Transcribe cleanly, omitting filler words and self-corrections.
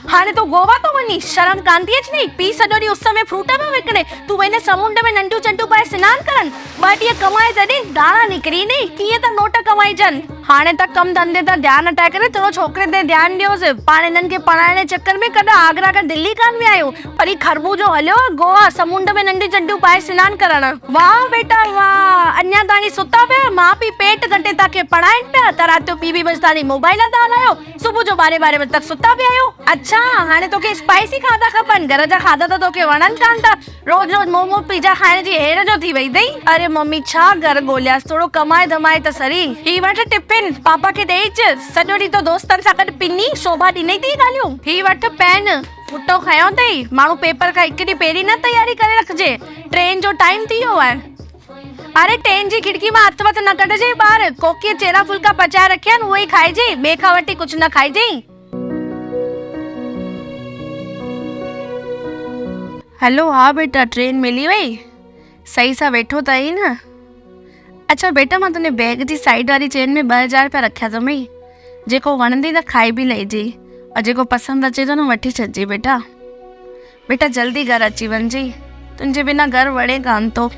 हाणे तो गोवा तो वञी, शर्म कान थी अचे? पी सॼो ॾींहुं उस में फ्रूट पियो विकिणे, तूं वञे समुंड में नंढियूं चंडियूं पाए सनानु करण। 2 ॾींहं कमाए तॾहिं दाणा निकिरी नी, कीअं त नोट कमाइजनि। हाणे त कम धंधे त ध्यानु हटाए करे थोरो छोकिरे ते ध्यानु ॾियोसि। पाण हिननि खे पढ़ाइण जे चक्कर में कॾहिं आगरा खां दिल्ली कान विया आहियो, वरी खरबूजो हलियो गोवा समुंड में नंढियूं चंडियूं पाए सनानु करण। वाह बेटा वाह, अञा ताणी सुता पिया, माउ पीउ पेट कटे तव्हांखे पढ़ाइनि पिया, त राति जो 2 बजे ताणी मोबाइल था हलायो, सुबुह जो 12 बजे तक सुता पिया आहियो। अच्छा हाणे तोखे स्पाइसी खाधा खपनि, घर जा खाधा त तोखे वणनि कान था, रोज रोज मोमो पिज़्ज़ा खाइण जी हेर जो थी वई अथई। अरे मम्मी छा घर ॻोल्हियासि, थोरो कमाए धमाए त सरी। ही वठ टिफिन, पापा खे ॾेइजि, सॼो ॾींहुं तो दोस्तनि सां गॾु पिनी शोभा ॾिनई थी ॻाल्हियूं। ही वठ पेन, फुटो खयों अथई, माण्हू पेपर खां 1 ॾींहुं पहिरीं न तयारी करे रखिजे, ट्रेन जो टाइम थी वियो आहे। अरे ट्रेन जी खिड़की मां हथ वथ न कढजे ॿार, कोकीअ चेरा फुल्का पचाए रखिया आहिनि उहे ई खाइजे, ॿिए खां वठी कुझु न खाइजे। हेलो, हाँ बेटा ट्रेन मिली वई, सही सां वेठो त आई न। अच्छा बेटा मां तुंहिंजे बैग जी साइड वारी चेन में 2000 रुपया रखिया अथई, जेको वणंदी त खाई बि लहिजे, और जेको पसंदि अचे थो न वठी छॾिजे बेटा। बेटा जल्दी घर अची वञिजे, तुंहिंजे बिना घर वणे कान थो।